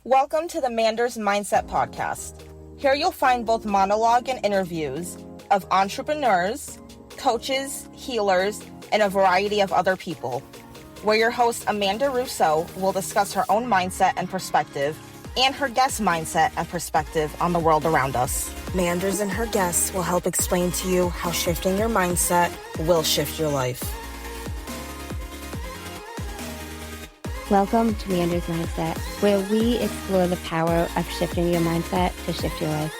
Welcome to the Manders Mindset podcast. Here you'll find both monologue and interviews of entrepreneurs, coaches, healers, and a variety of other people, where your host Amanda Russo will discuss her own mindset and perspective and her guest mindset and perspective on the world around us. Manders and her guests will help explain to you how shifting your mindset will shift your life. Welcome to Manders Mindset, where we explore the power of shifting your mindset to shift your life.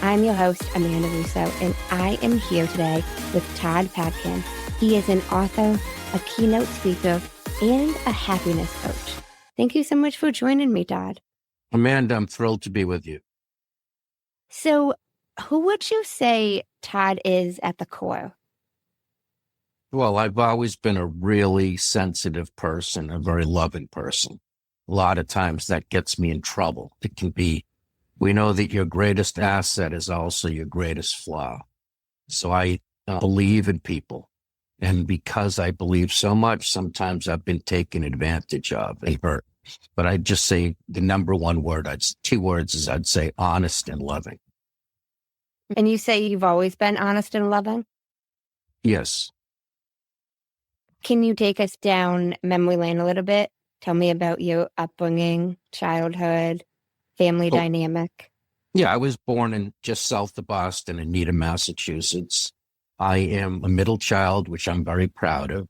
I'm your host, Amanda Russo, and I am here today with Todd Patkin. He is an author, a keynote speaker, and a happiness coach. Thank you so much for joining me, Todd. Amanda, I'm thrilled to be with you. So, who would you say Todd is at the core? Well, I've always been a really sensitive person, a very loving person. A lot of times that gets me in trouble. It can be, we know that your greatest asset is also your greatest flaw. So I believe in people. And because I believe so much, sometimes I've been taken advantage of and hurt. But I'd just say the number one word, two words is I'd say honest and loving. And you say you've always been honest and loving? Yes. Can you take us down memory lane a little bit? Tell me about your upbringing, childhood, family dynamic. Yeah, I was born in just south of Boston in Needham, Massachusetts. I am a middle child, which I'm very proud of.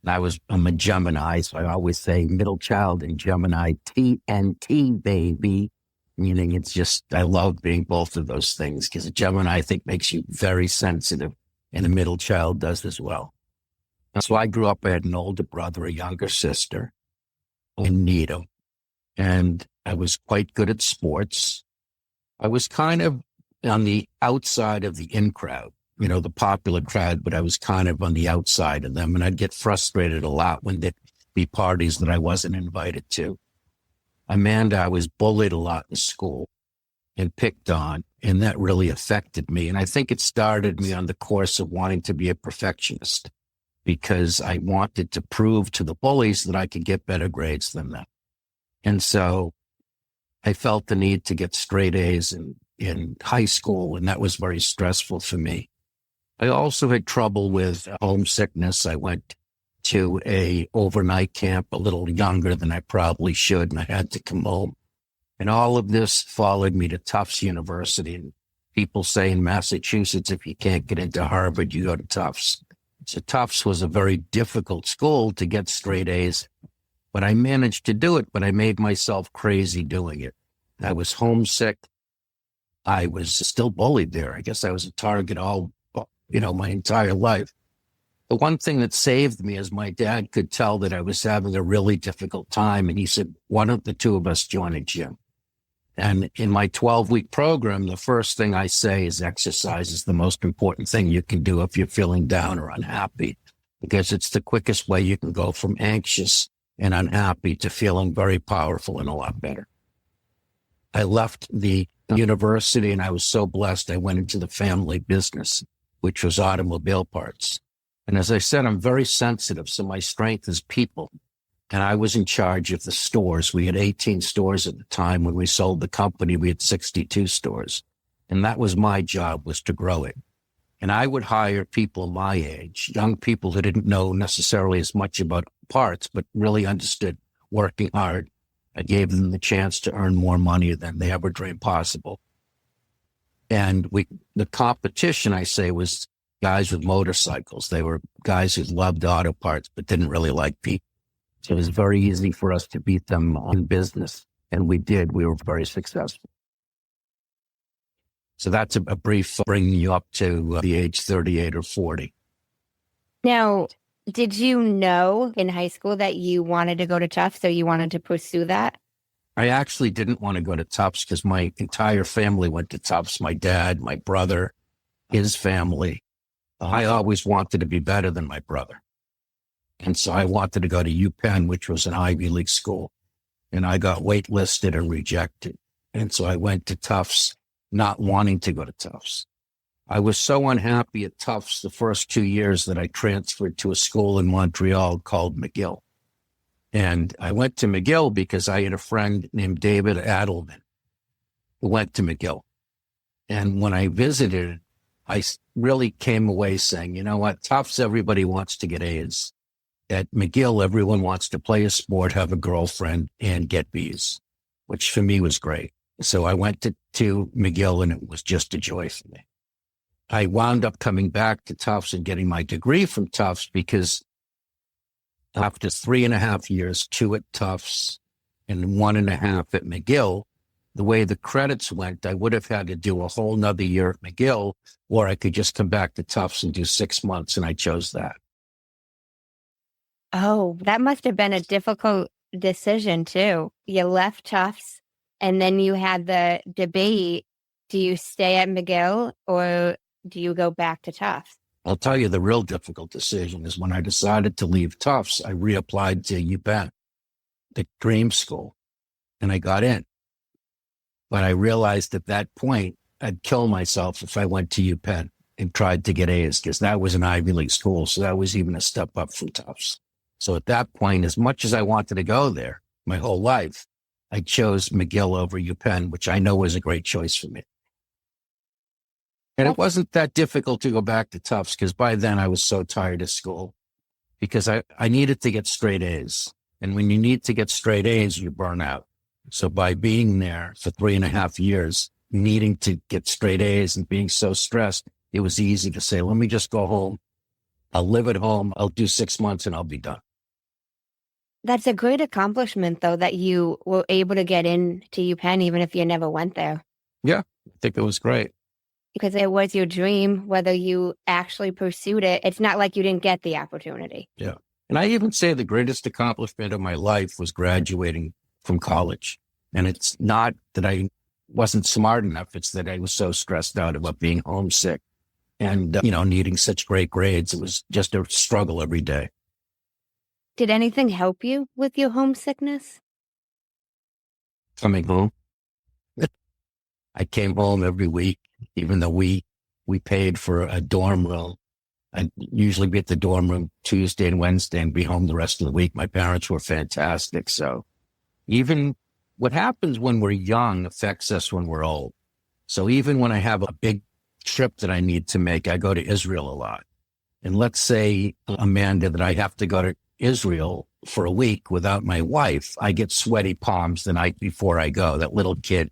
And I'm a Gemini, so I always say middle child and Gemini, TNT, baby. Meaning it's just, I love being both of those things because a Gemini, I think, makes you very sensitive, and a middle child does as well. So I grew up, I had an older brother, a younger sister in Needham, and I was quite good at sports. I was kind of on the outside of the in crowd, the popular crowd, but I was kind of on the outside of them, and I'd get frustrated a lot when there'd be parties that I wasn't invited to. Amanda, I was bullied a lot in school and picked on, and that really affected me. And I think it started me on the course of wanting to be a perfectionist, because I wanted to prove to the bullies that I could get better grades than them. And so I felt the need to get straight A's in high school, and that was very stressful for me. I also had trouble with homesickness. I went to a overnight camp a little younger than I probably should, and I had to come home. And all of this followed me to Tufts University. And people say in Massachusetts, if you can't get into Harvard, you go to Tufts. So Tufts was a very difficult school to get straight A's, but I managed to do it, but I made myself crazy doing it. I was homesick. I was still bullied there. I guess I was a target my entire life. The one thing that saved me is my dad could tell that I was having a really difficult time, and he said, why don't the two of us join a gym? And in my 12-week program, the first thing I say is exercise is the most important thing you can do if you're feeling down or unhappy, because it's the quickest way you can go from anxious and unhappy to feeling very powerful and a lot better. I left the university, and I was so blessed I went into the family business, which was automobile parts. And as I said, I'm very sensitive, so my strength is people. And I was in charge of the stores. We had 18 stores at the time. When we sold the company, we had 62 stores. And that was my job, was to grow it. And I would hire people my age, young people who didn't know necessarily as much about parts, but really understood working hard. I gave them the chance to earn more money than they ever dreamed possible. And the competition, I say, was guys with motorcycles. They were guys who loved auto parts, but didn't really like people. So it was very easy for us to beat them in business. And we did. We were very successful. So that's a brief bringing you up to the age 38 or 40. Now, did you know in high school that you wanted to go to Tufts, so you wanted to pursue that? I actually didn't want to go to Tufts because my entire family went to Tufts. My dad, my brother, his family. I always wanted to be better than my brother. And so I wanted to go to UPenn, which was an Ivy League school. And I got waitlisted and rejected. And so I went to Tufts, not wanting to go to Tufts. I was so unhappy at Tufts the first 2 years that I transferred to a school in Montreal called McGill. And I went to McGill because I had a friend named David Adelman who went to McGill. And when I visited, I really came away saying, you know what, Tufts, everybody wants to get A's. At McGill, everyone wants to play a sport, have a girlfriend, and get B's, which for me was great. So I went to McGill, and it was just a joy for me. I wound up coming back to Tufts and getting my degree from Tufts because after 3.5 years, 2 at Tufts and 1.5 at McGill, the way the credits went, I would have had to do a whole nother year at McGill, or I could just come back to Tufts and do 6 months, and I chose that. Oh, that must have been a difficult decision too. You left Tufts and then you had the debate. Do you stay at McGill or do you go back to Tufts? I'll tell you the real difficult decision is when I decided to leave Tufts, I reapplied to UPenn, the dream school, and I got in. But I realized at that point, I'd kill myself if I went to UPenn and tried to get A's because that was an Ivy League school. So that was even a step up from Tufts. So at that point, as much as I wanted to go there my whole life, I chose McGill over UPenn, which I know was a great choice for me. And it wasn't that difficult to go back to Tufts because by then I was so tired of school because I needed to get straight A's. And when you need to get straight A's, you burn out. So by being there for 3.5 years, needing to get straight A's and being so stressed, it was easy to say, let me just go home. I'll live at home. I'll do 6 months and I'll be done. That's a great accomplishment, though, that you were able to get into UPenn even if you never went there. Yeah, I think it was great. Because it was your dream, whether you actually pursued it. It's not like you didn't get the opportunity. Yeah. And I even say the greatest accomplishment of my life was graduating from college. And it's not that I wasn't smart enough. It's that I was so stressed out about being homesick and, needing such great grades. It was just a struggle every day. Did anything help you with your homesickness? Coming home. I came home every week, even though we paid for a dorm room. I'd usually be at the dorm room Tuesday and Wednesday and be home the rest of the week. My parents were fantastic. So even what happens when we're young affects us when we're old. So even when I have a big trip that I need to make, I go to Israel a lot. And let's say, Amanda, that I have to go to Israel for a week without my wife. I get sweaty palms the night before I go. That little kid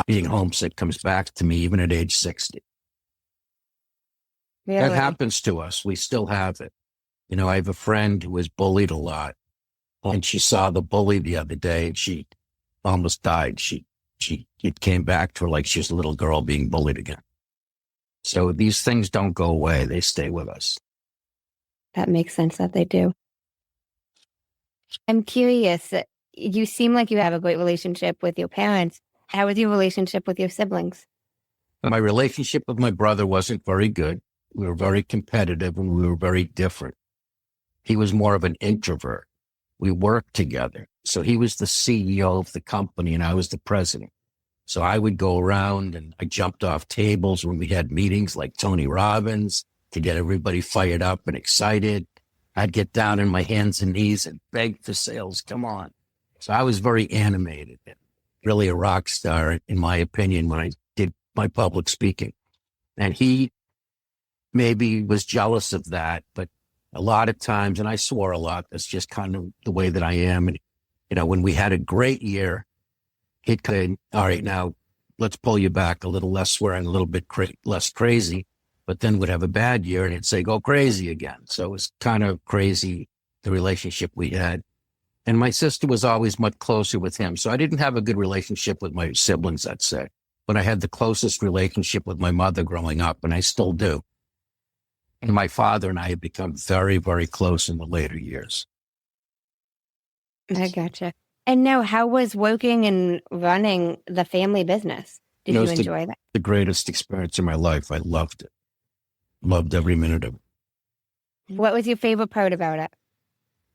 being homesick comes back to me even at age 60. Really? That happens to us. We still have it. I have a friend who was bullied a lot, and she saw the bully the other day and she almost died. It came back to her like she was a little girl being bullied again. So these things don't go away. They stay with us. That makes sense that they do. I'm curious. You seem like you have a great relationship with your parents. How is your relationship with your siblings? My relationship with my brother wasn't very good. We were very competitive and we were very different. He was more of an introvert. We worked together. So he was the CEO of the company and I was the president. So I would go around and I jumped off tables when we had meetings like Tony Robbins to get everybody fired up and excited. I'd get down on my hands and knees and beg for sales. Come on. So I was very animated, really a rock star, in my opinion, when I did my public speaking. And he maybe was jealous of that, but a lot of times, and I swore a lot, that's just kind of the way that I am. And, when we had a great year, he'd say, all right, now let's pull you back a little less swearing, a little bit less crazy. But then would have a bad year and he'd say, go crazy again. So it was kind of crazy, the relationship we had. And my sister was always much closer with him. So I didn't have a good relationship with my siblings, I'd say. But I had the closest relationship with my mother growing up, and I still do. And my father and I have become very, very close in the later years. I gotcha. And now, how was working and running the family business? Did you enjoy that? The greatest experience in my life. I loved it. Loved every minute of it. What was your favorite part about it?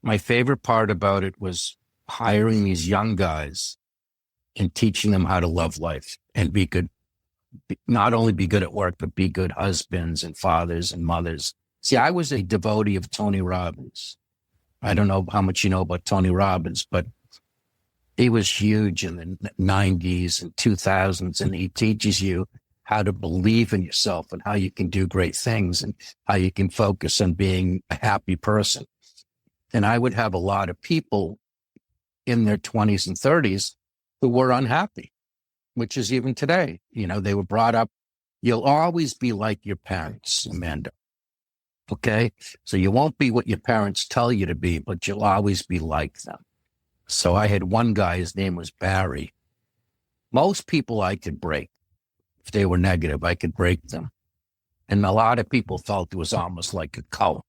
My favorite part about it was hiring these young guys and teaching them how to love life and be good, not only be good at work, but be good husbands and fathers and mothers. See, I was a devotee of Tony Robbins. I don't know how much you know about Tony Robbins, but he was huge in the 90s and 2000s, and he teaches you how to believe in yourself and how you can do great things and how you can focus on being a happy person. And I would have a lot of people in their 20s and 30s who were unhappy, which is even today. You know, they were brought up, you'll always be like your parents, Amanda. Okay? So you won't be what your parents tell you to be, but you'll always be like them. So I had one guy, his name was Barry. Most people I could break. If they were negative, I could break them. And a lot of people felt it was almost like a cult,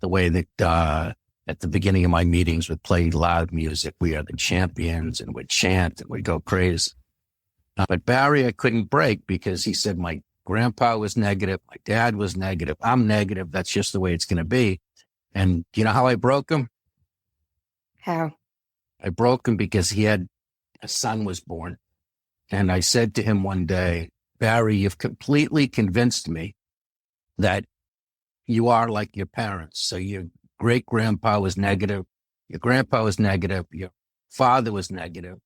the way that at the beginning of my meetings would play loud music. We are the champions, and would chant and would go crazy. But Barry, I couldn't break because he said my grandpa was negative. My dad was negative. I'm negative. That's just the way it's going to be. And you know how I broke him? How? I broke him because a son was born. And I said to him one day, Barry, you've completely convinced me that you are like your parents. So your great-grandpa was negative, your grandpa was negative, your father was negative,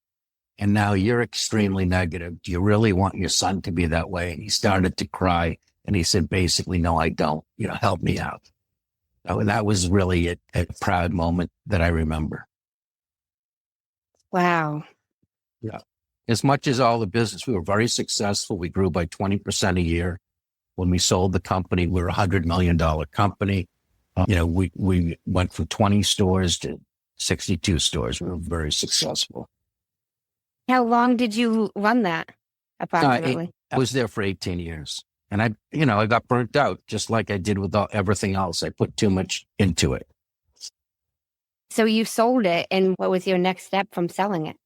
and now you're extremely negative. Do you really want your son to be that way? And he started to cry, and he said, basically, no, I don't. You know, help me out. So that was really a proud moment that I remember. Wow. Yeah. As much as all the business, we were very successful. We grew by 20% a year. When we sold the company, we were a $100 million company. You know, we went from 20 stores to 62 stores. We were very successful. How long did you run that, approximately? I was there for 18 years. And I got burnt out, just like I did with everything else. I put too much into it. So you sold it, and what was your next step from selling it?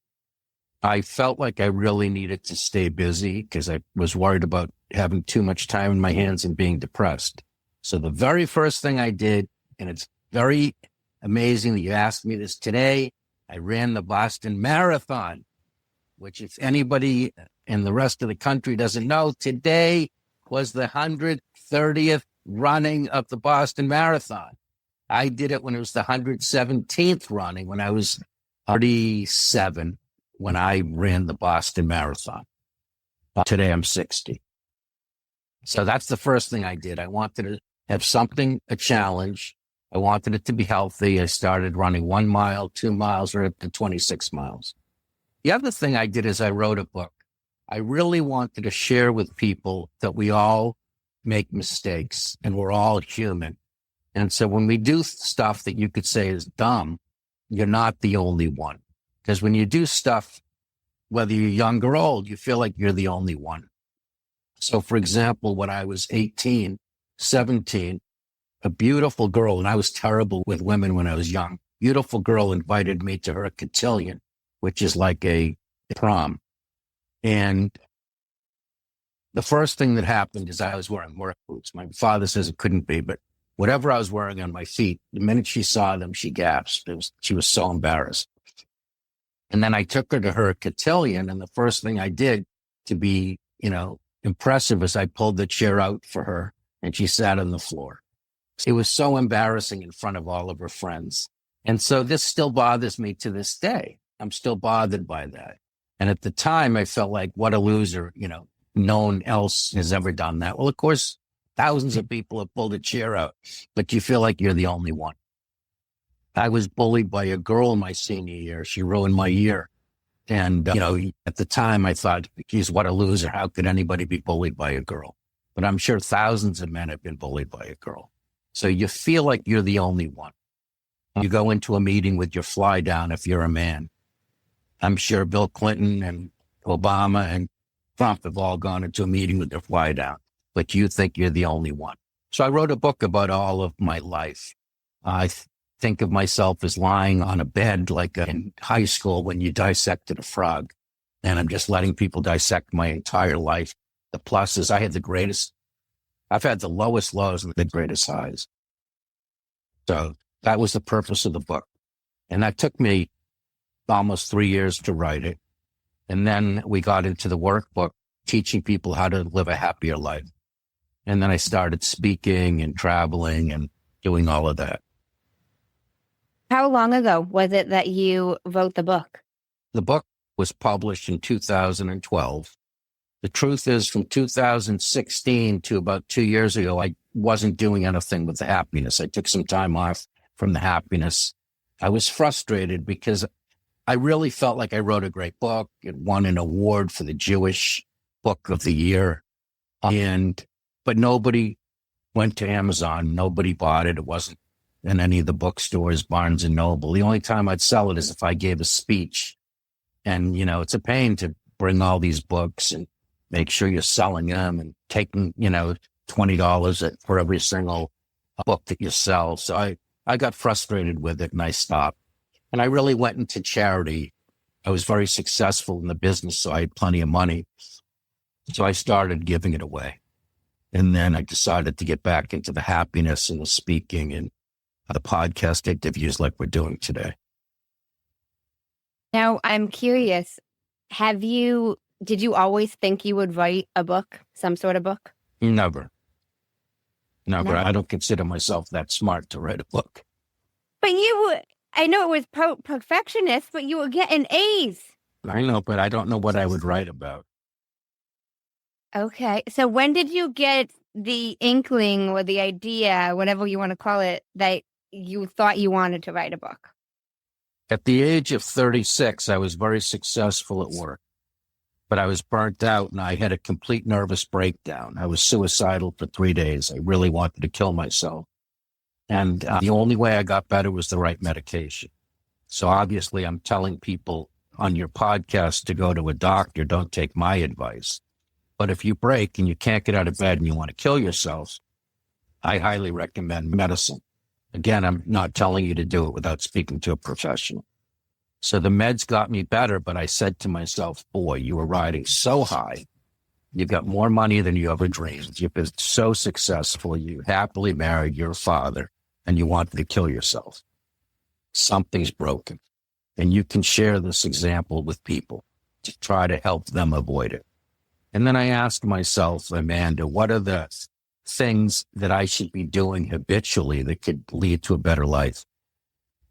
I felt like I really needed to stay busy because I was worried about having too much time in my hands and being depressed. So the very first thing I did, and it's very amazing that you asked me this today, I ran the Boston Marathon, which if anybody in the rest of the country doesn't know, today was the 130th running of the Boston Marathon. I did it when it was the 117th running, when I was 37, when I ran the Boston Marathon. Today I'm 60. So that's the first thing I did. I wanted to have something, a challenge. I wanted it to be healthy. I started running 1 mile, 2 miles, or up to 26 miles. The other thing I did is I wrote a book. I really wanted to share with people that we all make mistakes and we're all human. And so when we do stuff that you could say is dumb, you're not the only one. Because when you do stuff, whether you're young or old, you feel like you're the only one. So for example, when I was 18, 17, a beautiful girl, and I was terrible with women when I was young, beautiful girl invited me to her cotillion, which is like a prom. And the first thing that happened is I was wearing work boots. My father says it couldn't be, but whatever I was wearing on my feet, the minute she saw them, she gasped. She was so embarrassed. And then I took her to her cotillion, and the first thing I did to be, impressive is I pulled the chair out for her, and she sat on the floor. It was so embarrassing in front of all of her friends. And so this still bothers me to this day. I'm still bothered by that. And at the time, I felt like, what a loser, no one else has ever done that. Well, of course, thousands of people have pulled a chair out, but you feel like you're the only one. I was bullied by a girl in my senior year. She ruined my year. And, at the time I thought, geez, what a loser. How could anybody be bullied by a girl? But I'm sure thousands of men have been bullied by a girl. So you feel like you're the only one. You go into a meeting with your fly down if you're a man. I'm sure Bill Clinton and Obama and Trump have all gone into a meeting with their fly down, but you think you're the only one. So I wrote a book about all of my life. I think of myself as lying on a bed like in high school when you dissected a frog. And I'm just letting people dissect my entire life. The plus is I've had the lowest lows and the greatest highs. So that was the purpose of the book. And that took me almost 3 years to write it. And then we got into the workbook, teaching people how to live a happier life. And then I started speaking and traveling and doing all of that. How long ago was it that you wrote the book? The book was published in 2012. The truth is, from 2016 to about 2 years ago, I wasn't doing anything with the happiness. I took some time off from the happiness. I was frustrated because I really felt like I wrote a great book. It won an award for the Jewish Book of the Year. But nobody went to Amazon. Nobody bought it. It wasn't in any of the bookstores, Barnes and Noble. The only time I'd sell it is if I gave a speech. And, it's a pain to bring all these books and make sure you're selling them and taking, $20 for every single book that you sell. So I got frustrated with it and I stopped. And I really went into charity. I was very successful in the business, so I had plenty of money. So I started giving it away. And then I decided to get back into the happiness and the speaking and the podcast interviews like we're doing today. Now, I'm curious, did you always think you would write a book, some sort of book? Never. I don't consider myself that smart to write a book. But I know it was perfectionist, but you were getting A's. I know, but I don't know what I would write about. Okay. So when did you get the inkling or the idea, whatever you want to call it, that you thought you wanted to write a book? At the age of 36, I was very successful at work, but I was burnt out and I had a complete nervous breakdown. I was suicidal for 3 days. I really wanted to kill myself. And the only way I got better was the right medication. So obviously I'm telling people on your podcast to go to a doctor. Don't take my advice. But if you break and you can't get out of bed and you want to kill yourself, I highly recommend medicine. Again, I'm not telling you to do it without speaking to a professional. So the meds got me better, but I said to myself, boy, you were riding so high. You've got more money than you ever dreamed. You've been so successful. You're happily married. You're a father, and you wanted to kill yourself. Something's broken. And you can share this example with people to try to help them avoid it. And then I asked myself, Amanda, what are the things that I should be doing habitually that could lead to a better life?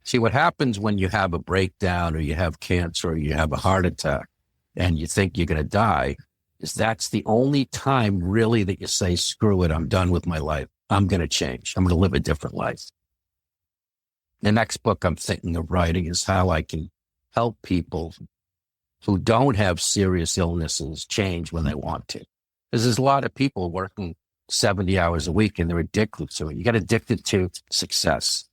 See, what happens when you have a breakdown or you have cancer or you have a heart attack and you think you're going to die is that's the only time really that you say, screw it, I'm done with my life. I'm going to change. I'm going to live a different life. The next book I'm thinking of writing is how I can help people who don't have serious illnesses change when they want to. Because there's a lot of people working 70 hours a week and they're addicted to it. You get addicted to success.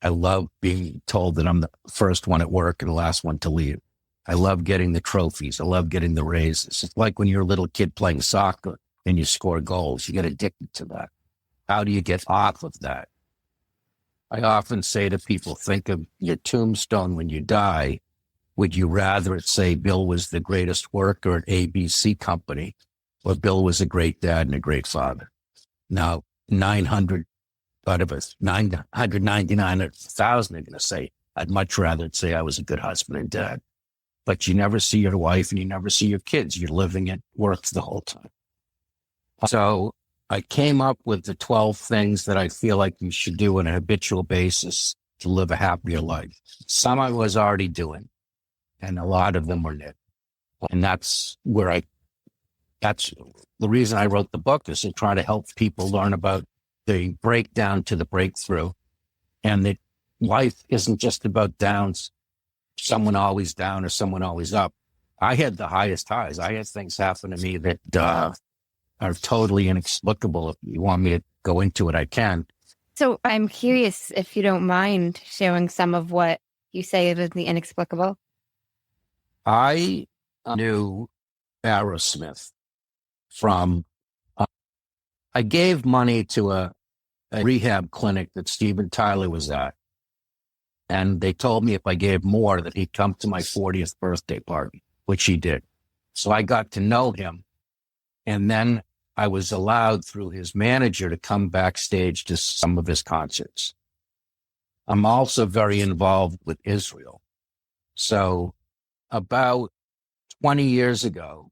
I love being told that I'm the first one at work and the last one to leave. I love getting the trophies. I love getting the raises. It's like when you're a little kid playing soccer and you score goals. You get addicted to that. How do you get off of that? I often say to people, think of your tombstone when you die. Would you rather it say Bill was the greatest worker at ABC company or Bill was a great dad and a great father? Now, 900 out of us, 999,000 are going to say, I'd much rather it say I was a good husband and dad. But you never see your wife and you never see your kids. You're living at work the whole time. So I came up with the 12 things that I feel like you should do on a habitual basis to live a happier life. Some I was already doing, and a lot of them were new. And that's the reason I wrote the book, is to try to help people learn about the breakdown to the breakthrough, and that life isn't just about downs, someone always down or someone always up. I had the highest highs. I had things happen to me that are totally inexplicable. If you want me to go into it, I can. So I'm curious if you don't mind sharing some of what you say is the inexplicable. I knew Aerosmith from, I gave money to a rehab clinic that Steven Tyler was at. And they told me if I gave more that he'd come to my 40th birthday party, which he did. So I got to know him. And then I was allowed through his manager to come backstage to some of his concerts. I'm also very involved with Israel. So about 20 years ago,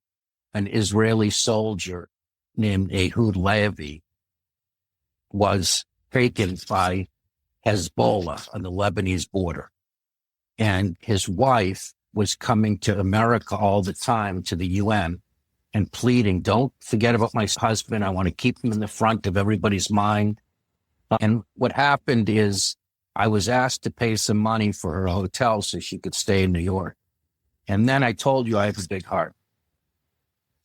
an Israeli soldier named Ehud Levi was taken by Hezbollah on the Lebanese border. And his wife was coming to America all the time to the UN and pleading, don't forget about my husband. I want to keep him in the front of everybody's mind. And what happened is I was asked to pay some money for her hotel so she could stay in New York. And then I told you I have a big heart.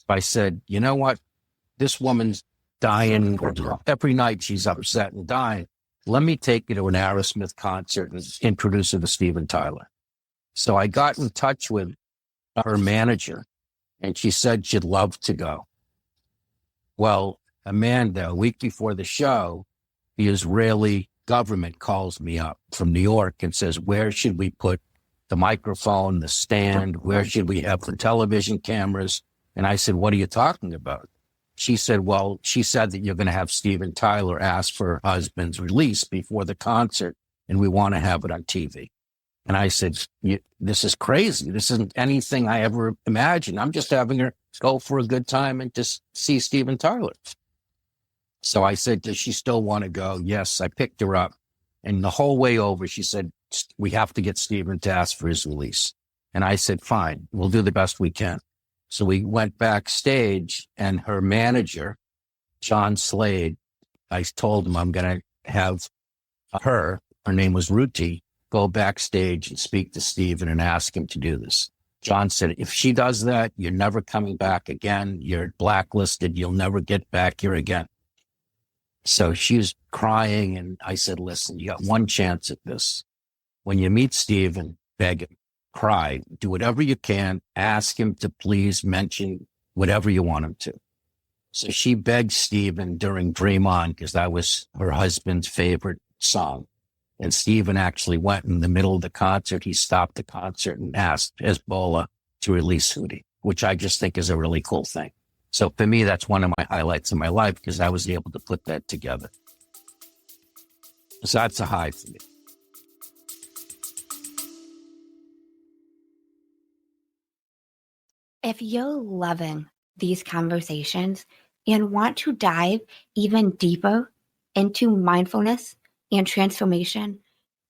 I said, you know what? This woman's dying. Every night she's upset and dying. Let me take you to an Aerosmith concert and introduce her to Steven Tyler. So I got in touch with her manager, and she said she'd love to go. Well, Amanda, a week before the show, the Israeli government calls me up from New York and says, where should we put the microphone, the stand? Where should we have the television cameras? And I said, what are you talking about? She said, well, she said that you're going to have Steven Tyler ask for her husband's release before the concert, and we want to have it on TV. And I said, this is crazy. This isn't anything I ever imagined. I'm just having her go for a good time and just see Steven Tyler. So I said, does she still want to go? Yes, I picked her up. And the whole way over, she said, we have to get Steven to ask for his release. And I said, fine, we'll do the best we can. So we went backstage, and her manager, John Slade, I told him I'm going to have her name was Ruti, go backstage and speak to Steven and ask him to do this. John said, if she does that, you're never coming back again. You're blacklisted. You'll never get back here again. So she was crying, and I said, listen, you got one chance at this. When you meet Steven, beg him, cry, do whatever you can, ask him to please mention whatever you want him to. So she begged Steven during Dream On, because that was her husband's favorite song. And Steven actually went in the middle of the concert. He stopped the concert and asked Hezbollah to release Houthi, which I just think is a really cool thing. So for me, that's one of my highlights in my life, because I was able to put that together. So that's a high for me. If you're loving these conversations and want to dive even deeper into mindfulness and transformation,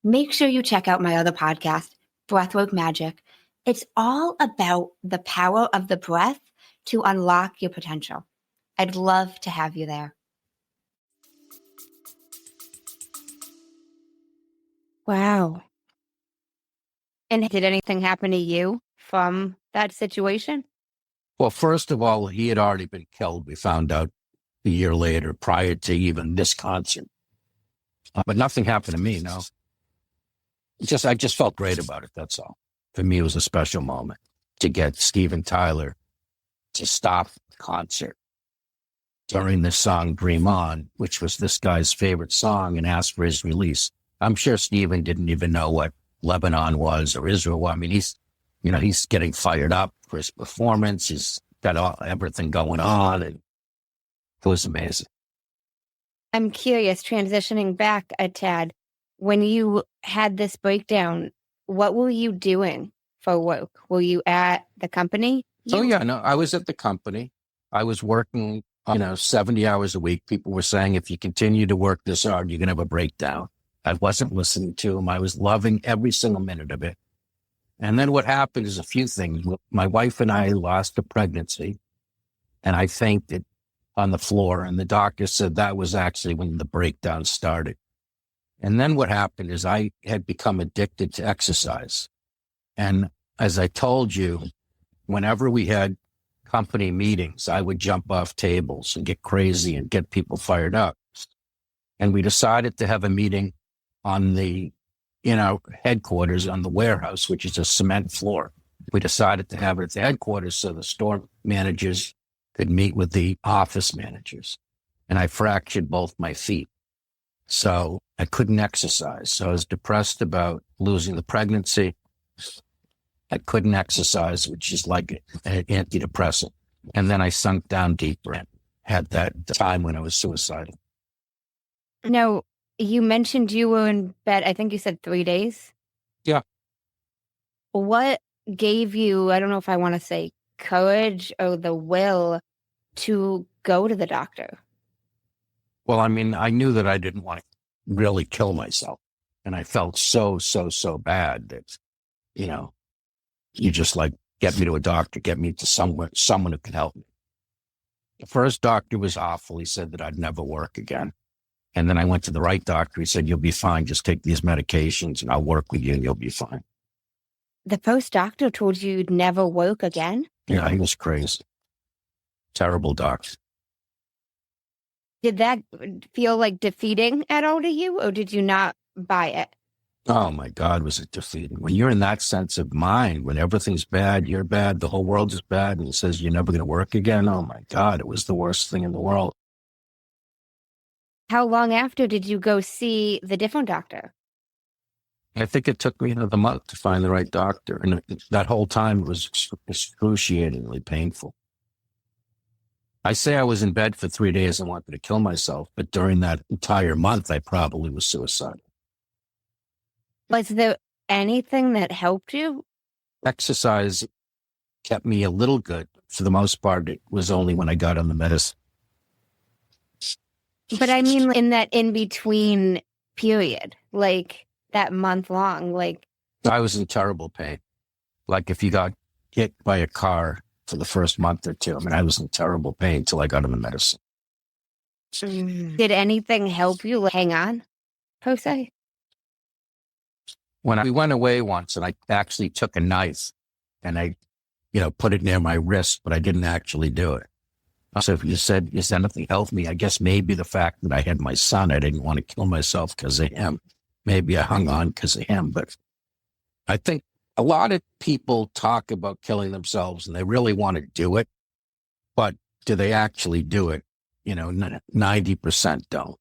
make sure you check out my other podcast, Breathwork Magic. It's all about the power of the breath to unlock your potential. I'd love to have you there. Wow. And did anything happen to you from that situation? Well, first of all, he had already been killed. We found out a year later, prior to even this concert. But nothing happened to me, no. I just felt great about it, that's all. For me, it was a special moment to get Steven Tyler to stop the concert during the song Dream On, which was this guy's favorite song, and ask for his release. I'm sure Steven didn't even know what Lebanon was or Israel. I mean, he's getting fired up for his performance. He's got everything going on, and it was amazing. I'm curious, transitioning back a tad, when you had this breakdown, what were you doing for work? Were you at the company? Oh, yeah, no, I was at the company. I was working, 70 hours a week. People were saying, if you continue to work this hard, you're going to have a breakdown. I wasn't listening to them. I was loving every single minute of it. And then what happened is a few things. My wife and I lost a pregnancy, and I fainted on the floor. And the doctor said that was actually when the breakdown started. And then what happened is I had become addicted to exercise. And as I told you, whenever we had company meetings, I would jump off tables and get crazy and get people fired up. And we decided to have a meeting in our headquarters on the warehouse, which is a cement floor. We decided to have it at the headquarters so the store managers could meet with the office managers. And I fractured both my feet. So I couldn't exercise. So I was depressed about losing the pregnancy. I couldn't exercise, which is like an antidepressant. And then I sunk down deeper and had that time when I was suicidal. No, you mentioned you were in bed, I think you said 3 days? Yeah. What gave you, I don't know if I want to say courage or the will to go to the doctor? Well, I mean, I knew that I didn't want to really kill myself. And I felt so bad that, you just like, get me to a doctor, get me to someone who can help me. The first doctor was awful. He said that I'd never work again. And then I went to the right doctor. He said, you'll be fine. Just take these medications and I'll work with you and you'll be fine. The first doctor told you you'd never work again? Yeah, he was crazy. Terrible doctor. Did that feel like defeating at all to you, or did you not buy it? Oh my God, was it defeating? When you're in that sense of mind, when everything's bad, you're bad, the whole world is bad, and it says you're never going to work again. Oh my God, it was the worst thing in the world. How long after did you go see the different doctor? I think it took me another month to find the right doctor. And that whole time it was excruciatingly painful. I say I was in bed for 3 days and wanted to kill myself, but during that entire month, I probably was suicidal. Was there anything that helped you? Exercise kept me a little good. For the most part, it was only when I got on the medicine. But I mean, in that in-between period, like that month long, like... I was in terrible pain. Like if you got hit by a car for the first month or two, I mean, I was in terrible pain until I got on the medicine. Did anything help you hang on, per se? When we went away once and I actually took a knife and I, put it near my wrist, but I didn't actually do it. So if you said, is anything helped me? I guess maybe the fact that I had my son, I didn't want to kill myself because of him. Maybe I hung on because of him. But I think a lot of people talk about killing themselves and they really want to do it. But do they actually do it? 90% don't.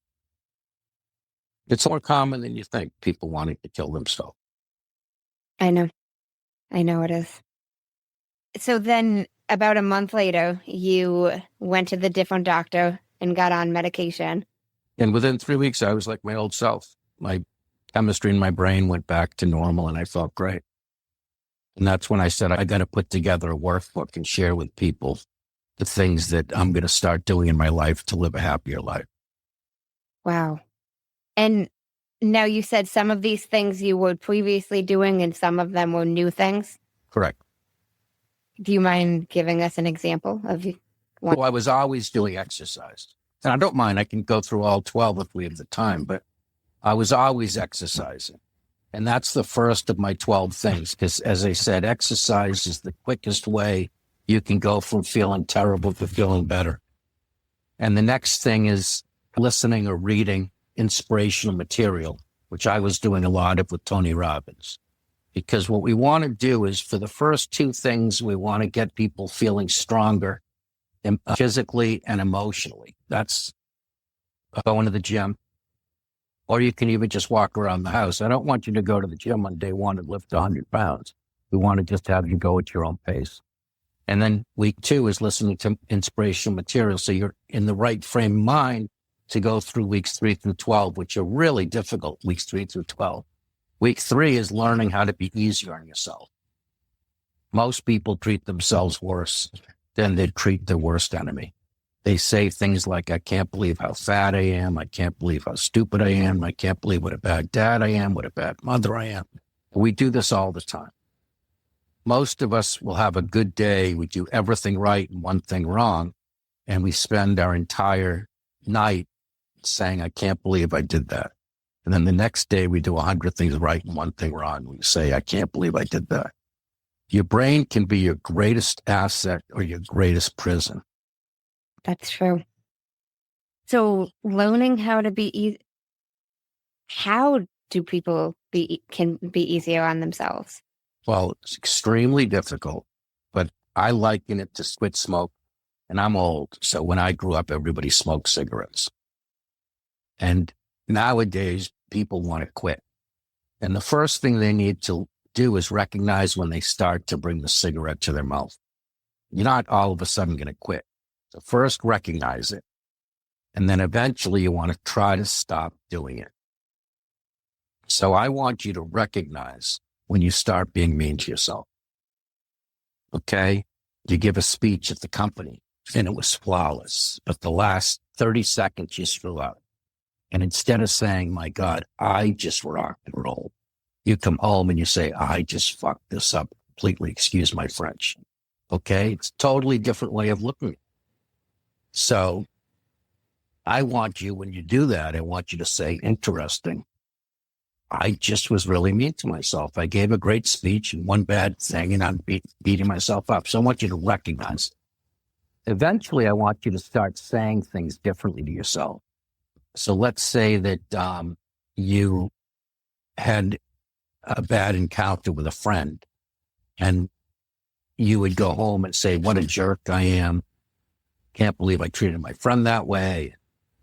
It's more common than you think, people wanting to kill themselves. I know it is. So then about a month later, you went to the different doctor and got on medication. And within 3 weeks, I was like my old self. My chemistry in my brain went back to normal and I felt great. And that's when I said, I got to put together a workbook and share with people the things that I'm going to start doing in my life to live a happier life. Wow. And now you said some of these things you were previously doing and some of them were new things? Correct. Do you mind giving us an example of one? Well, I was always doing exercise. And I don't mind. I can go through all 12 if we have the time, but I was always exercising. And that's the first of my 12 things. Because as I said, exercise is the quickest way you can go from feeling terrible to feeling better. And the next thing is listening or reading inspirational material, which I was doing a lot of with Tony Robbins. Because what we want to do is for the first two things, we want to get people feeling stronger physically and emotionally. That's going to the gym. Or you can even just walk around the house. I don't want you to go to the gym on day one and lift 100 pounds. We want to just have you go at your own pace. And then week 2 is listening to inspirational material. So you're in the right frame of mind to go through weeks 3 through 12, which are really difficult, weeks 3 through 12. Week 3 is learning how to be easier on yourself. Most people treat themselves worse than they treat their worst enemy. They say things like, I can't believe how fat I am. I can't believe how stupid I am. I can't believe what a bad dad I am, what a bad mother I am. We do this all the time. Most of us will have a good day. We do everything right and one thing wrong. And we spend our entire night saying, I can't believe I did that. And then the next day we do 100 things right and one thing wrong. We say, I can't believe I did that. Your brain can be your greatest asset or your greatest prison. That's true. So learning how to be how do people can be easier on themselves? Well, it's extremely difficult, but I liken it to quit smoke. And I'm old. So when I grew up, everybody smoked cigarettes. And nowadays, people want to quit. And the first thing they need to do is recognize when they start to bring the cigarette to their mouth. You're not all of a sudden going to quit. So first recognize it. And then eventually you want to try to stop doing it. So I want you to recognize when you start being mean to yourself. Okay? You give a speech at the company and it was flawless, but the last 30 seconds you screw up. And instead of saying, my God, I just rock and roll, you come home and you say, I just fucked this up completely. Excuse my French. Okay. It's a totally different way of looking at it. So I want you, when you do that, I want you to say, interesting. I just was really mean to myself. I gave a great speech and one bad thing, and I'm beating myself up. So I want you to recognize it. Eventually, I want you to start saying things differently to yourself. So let's say that you had a bad encounter with a friend, and you would go home and say, what a jerk I am. Can't believe I treated my friend that way.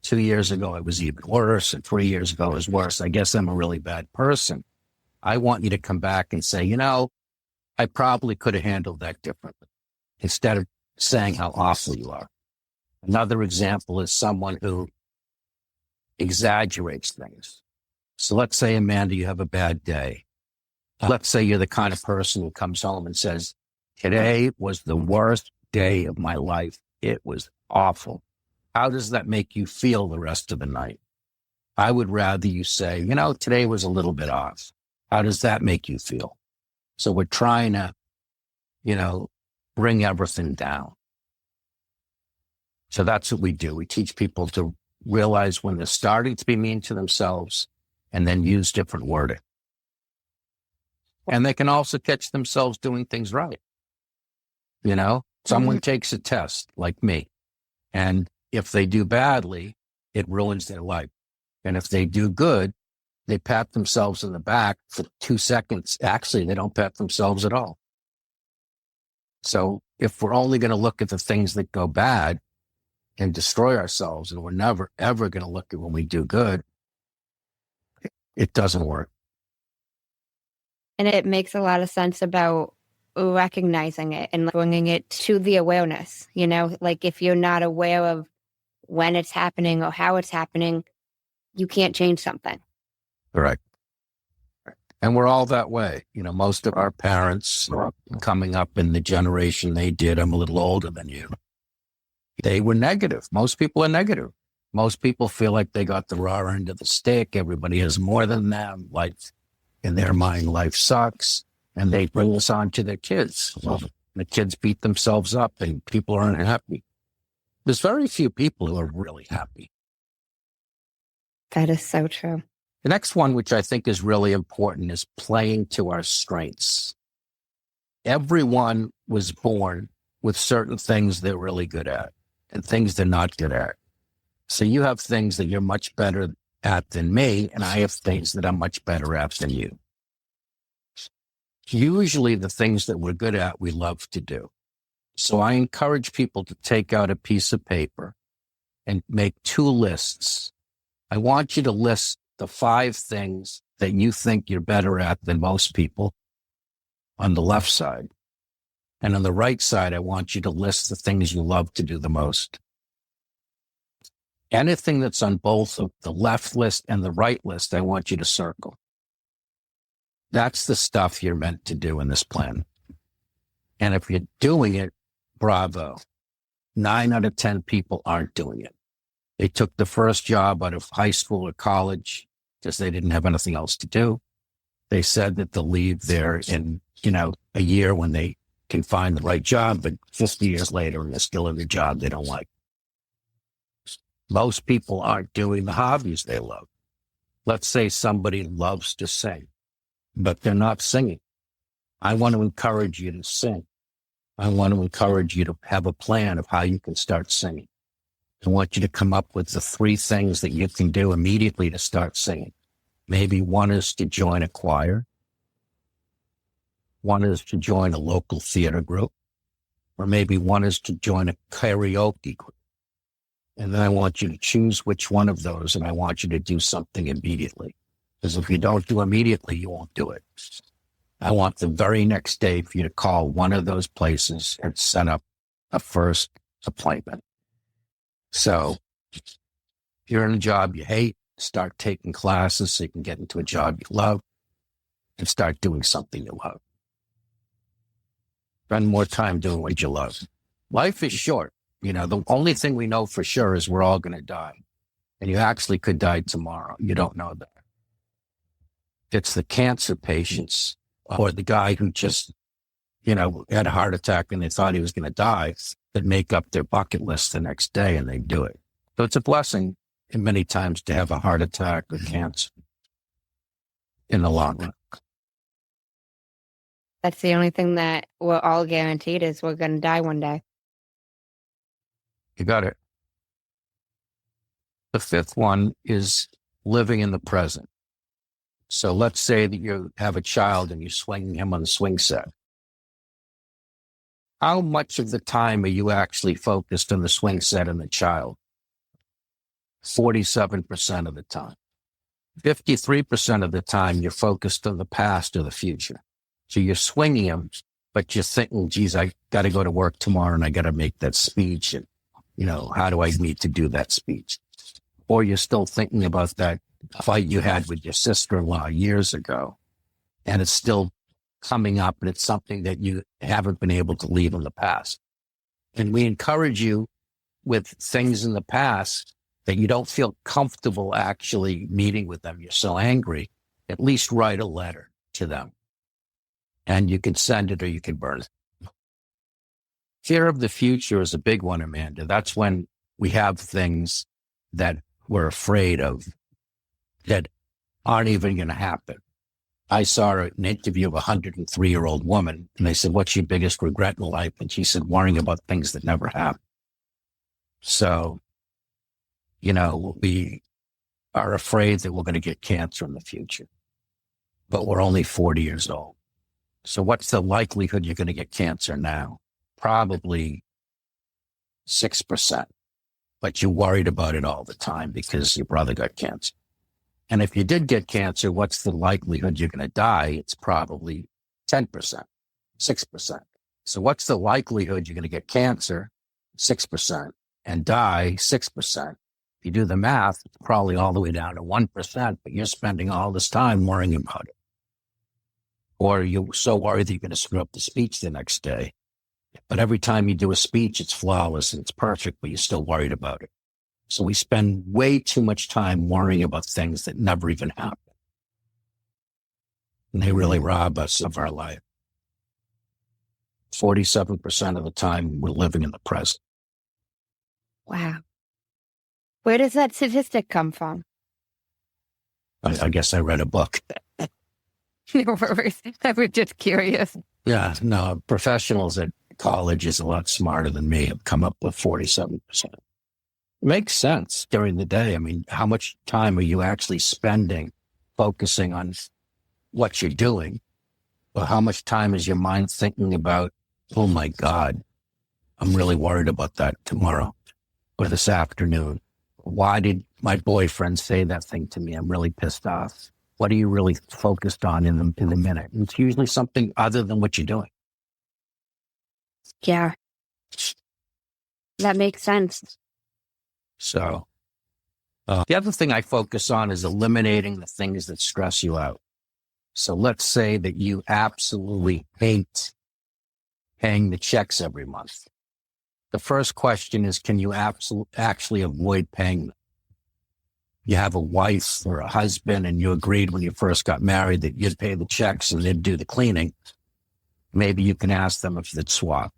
2 years ago, it was even worse. And 3 years ago, it was worse. I guess I'm a really bad person. I want you to come back and say, I probably could have handled that differently, instead of saying how awful you are. Another example is someone who exaggerates things. So let's say, Amanda, you have a bad day. Let's say you're the kind of person who comes home and says, today was the worst day of my life. It was awful. How does that make you feel the rest of the night? I would rather you say, today was a little bit off. How does that make you feel? So we're trying to, bring everything down. So that's what we do. We teach people to realize when they're starting to be mean to themselves and then use different wording. And they can also catch themselves doing things right. Someone takes a test like me, and if they do badly, it ruins their life. And if they do good, they pat themselves in the back for 2 seconds. Actually, they don't pat themselves at all. So if we're only going to look at the things that go bad and destroy ourselves, and we're never, ever going to look at when we do good, it doesn't work. And it makes a lot of sense about recognizing it and bringing it to the awareness, like if you're not aware of when it's happening or how it's happening, you can't change something. Correct. And we're all that way. Most of our parents coming up in the generation they did, I'm a little older than you, they were negative. Most people are negative. Most people feel like they got the raw end of the stick. Everybody has more than them. Life, in their mind, life sucks. And they bring this on to their kids. The kids beat themselves up and people aren't happy. There's very few people who are really happy. That is so true. The next one, which I think is really important, is playing to our strengths. Everyone was born with certain things they're really good at and things they're not good at. So you have things that you're much better at than me, and I have things that I'm much better at than you. Usually the things that we're good at, we love to do. So I encourage people to take out a piece of paper and make 2 lists. I want you to list the 5 things that you think you're better at than most people on the left side. And on the right side, I want you to list the things you love to do the most. Anything that's on both of the left list and the right list, I want you to circle. That's the stuff you're meant to do in this plan. And if you're doing it, bravo. 9 out of 10 people aren't doing it. They took the first job out of high school or college because they didn't have anything else to do. They said that they'll leave there in, a year when they can find the right job, but 50 years later, and they're still in the job they don't like. Most people aren't doing the hobbies they love. Let's say somebody loves to sing, but they're not singing. I want to encourage you to sing. I want to encourage you to have a plan of how you can start singing. I want you to come up with the 3 things that you can do immediately to start singing. Maybe one is to join a choir. One is to join a local theater group. Or maybe one is to join a karaoke group. And then I want you to choose which one of those, and I want you to do something immediately. Because if you don't do immediately, you won't do it. I want the very next day for you to call one of those places and set up a first appointment. So if you're in a job you hate, start taking classes so you can get into a job you love and start doing something you love. Spend more time doing what you love. Life is short. The only thing we know for sure is we're all going to die. and you actually could die tomorrow. You don't know that. It's the cancer patients or the guy who just, had a heart attack and they thought he was going to die that make up their bucket list the next day and they do it. So it's a blessing many times to have a heart attack or cancer in the long run. That's the only thing that we're all guaranteed is we're going to die one day. You got it. The fifth one is living in the present. So let's say that you have a child and you're swinging him on the swing set. How much of the time are you actually focused on the swing set and the child? 47% of the time. 53% of the time, you're focused on the past or the future. So you're swinging him, but you're thinking, geez, I got to go to work tomorrow and I got to make that speech. And, how do I need to do that speech? Or you're still thinking about that fight you had with your sister-in-law years ago. And it's still coming up and it's something that you haven't been able to leave in the past. And we encourage you with things in the past that you don't feel comfortable actually meeting with them. You're so angry, at least write a letter to them. And you can send it or you can burn it. Fear of the future is a big one, Amanda. That's when we have things that we're afraid of that aren't even going to happen. I saw an interview of a 103-year-old woman, and they said, what's your biggest regret in life? And she said, worrying about things that never happen. So, we are afraid that we're going to get cancer in the future, but we're only 40 years old. So what's the likelihood you're going to get cancer now? Probably 6%, but you're worried about it all the time because your brother got cancer. And if you did get cancer, what's the likelihood you're going to die? It's probably 10%, 6%. So what's the likelihood you're going to get cancer? 6%, and die 6%. If you do the math, it's probably all the way down to 1%, but you're spending all this time worrying about it. Or you're so worried that you're going to screw up the speech the next day. But every time you do a speech, it's flawless and it's perfect, but you're still worried about it. So we spend way too much time worrying about things that never even happen. And they really rob us of our life. 47% of the time, we're living in the present. Wow. Where does that statistic come from? I guess I read a book. No worries. I was just curious. Yeah, no, professionals at college is a lot smarter than me have come up with 47%. It makes sense during the day. I mean, how much time are you actually spending focusing on what you're doing? Or how much time is your mind thinking about, oh my God, I'm really worried about that tomorrow or this afternoon. Why did my boyfriend say that thing to me? I'm really pissed off. What are you really focused on in the minute? It's usually something other than what you're doing. Yeah. That makes sense. So the other thing I focus on is eliminating the things that stress you out. So let's say that you absolutely hate paying the checks every month. The first question is, can you actually avoid paying them? You have a wife or a husband and you agreed when you first got married that you'd pay the checks and they'd do the cleaning. Maybe you can ask them if they'd swap.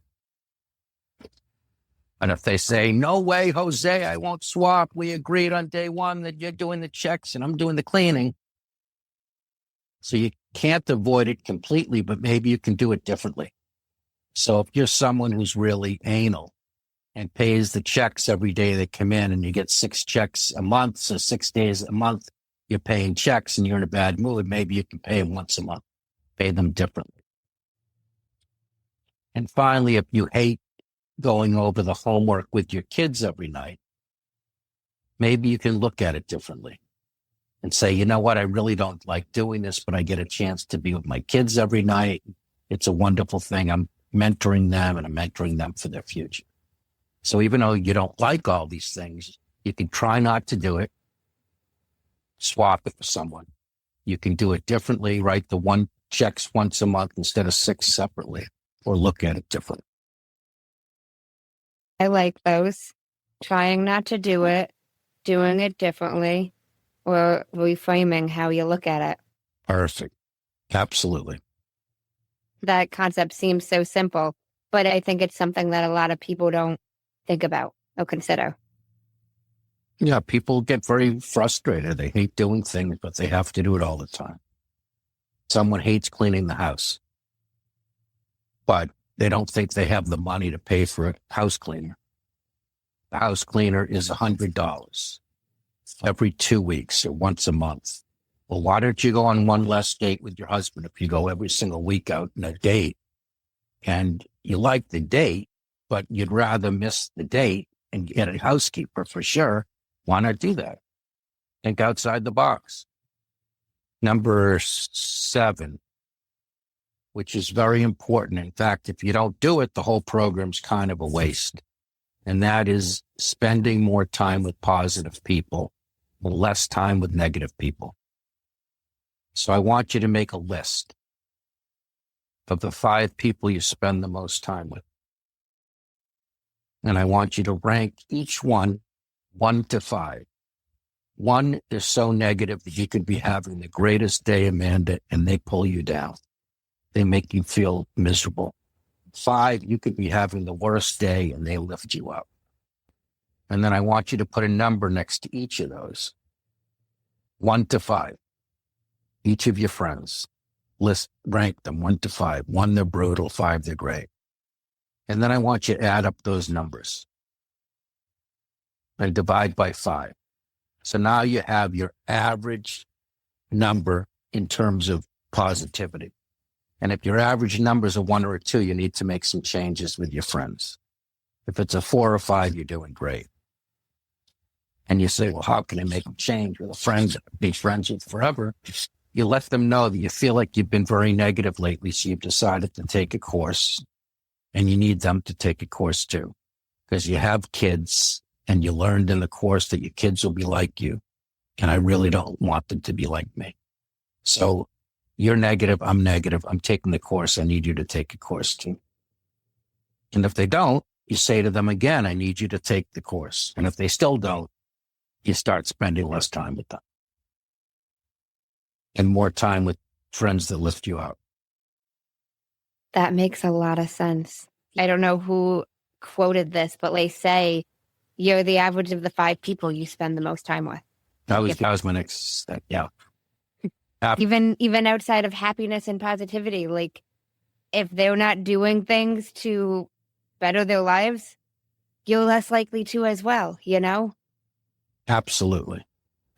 And if they say, no way, Jose, I won't swap. We agreed on day one that you're doing the checks and I'm doing the cleaning. So you can't avoid it completely, but maybe you can do it differently. So if you're someone who's really anal and pays the checks every day they come in and you get 6 checks a month, so 6 days a month, you're paying checks and you're in a bad mood, maybe you can pay them once a month, pay them differently. And finally, if you hate going over the homework with your kids every night, maybe you can look at it differently and say, you know what, I really don't like doing this, but I get a chance to be with my kids every night. It's a wonderful thing. I'm mentoring them and I'm mentoring them for their future. So even though you don't like all these things, you can try not to do it. Swap it for someone. You can do it differently, write the 1 checks once a month instead of 6 separately, or look at it differently. I like those. Trying not to do it, doing it differently or reframing how you look at it. Perfect. Absolutely. That concept seems so simple, but I think it's something that a lot of people don't think about or consider. Yeah, people get very frustrated. They hate doing things, but they have to do it all the time. Someone hates cleaning the house, but they don't think they have the money to pay for a house cleaner. The house cleaner is $100 every 2 weeks or once a month. Well, why don't you go on one less date with your husband if you go every single week out on a date and you like the date, but you'd rather miss the date and get a housekeeper for sure? Why not do that? Think outside the box. Number 7, which is very important. In fact, if you don't do it, the whole program's kind of a waste. And that is spending more time with positive people and less time with negative people. So I want you to make a list of the 5 people you spend the most time with. And I want you to rank each one 1 to 5. 1 is so negative that you could be having the greatest day, Amanda, and they pull you down. They make you feel miserable. 5, you could be having the worst day and they lift you up. And then I want you to put a number next to each of those. 1 to 5. Each of your friends. Rank them 1 to 5. 1, they're brutal. 5, they're great. And then I want you to add up those numbers and divide by 5. So now you have your average number in terms of positivity. And if your average number is a 1 or a 2, you need to make some changes with your friends. If it's a 4 or 5, you're doing great. And you say, well, how can I make a change with a friend that I've been friends with forever? You let them know that you feel like you've been very negative lately, so you've decided to take a course, and you need them to take a course too, because you have kids, and you learned in the course that your kids will be like you, and I really don't want them to be like me. So you're negative, I'm taking the course, I need you to take a course too. And if they don't, you say to them again, I need you to take the course. And if they still don't, you start spending less time with them and more time with friends that lift you up. That makes a lot of sense. I don't know who quoted this, but they say you're the average of the 5 people you spend the most time with. That was my next step. Yeah. Even outside of happiness and positivity, like if they're not doing things to better their lives, you're less likely to as well, you know? Absolutely.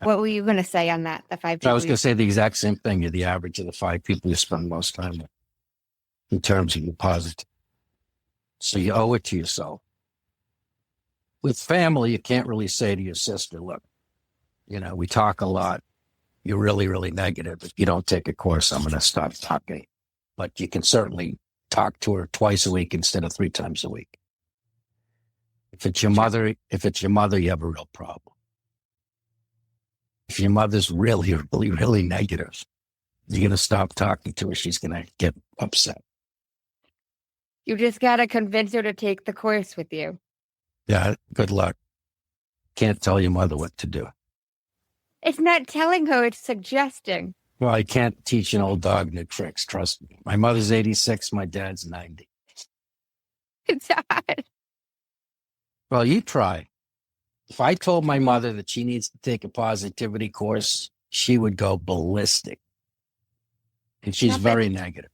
What were you going to say on that? The 5 people. I was going to say the exact same thing. You're the average of the 5 people you spend most time with in terms of your positive. So you owe it to yourself. With family, you can't really say to your sister, look, we talk a lot. You're really, really negative. If you don't take a course, I'm going to stop talking. But you can certainly talk to her twice a week instead of 3 times a week. If it's your mother, you have a real problem. If your mother's really, really, really negative, you're going to stop talking to her. She's going to get upset. You just got to convince her to take the course with you. Yeah, good luck. Can't tell your mother what to do. It's not telling her, it's suggesting. Well, I can't teach an old dog new tricks, trust me. My mother's 86, my dad's 90. It's hard. Well, you try. If I told my mother that she needs to take a positivity course, she would go ballistic. And she's very negative.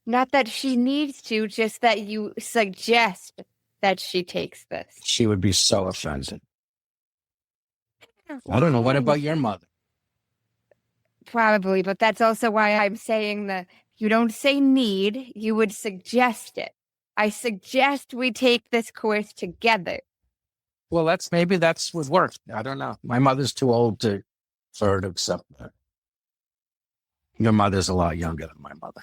Not that she needs to, just that you suggest that she takes this. She would be so offended. I don't know. What about your mother? Probably, but that's also why I'm saying that you don't say need, you would suggest it. I suggest we take this course together. Well, maybe that's would work. I don't know. My mother's too old for her to accept that. Your mother's a lot younger than my mother.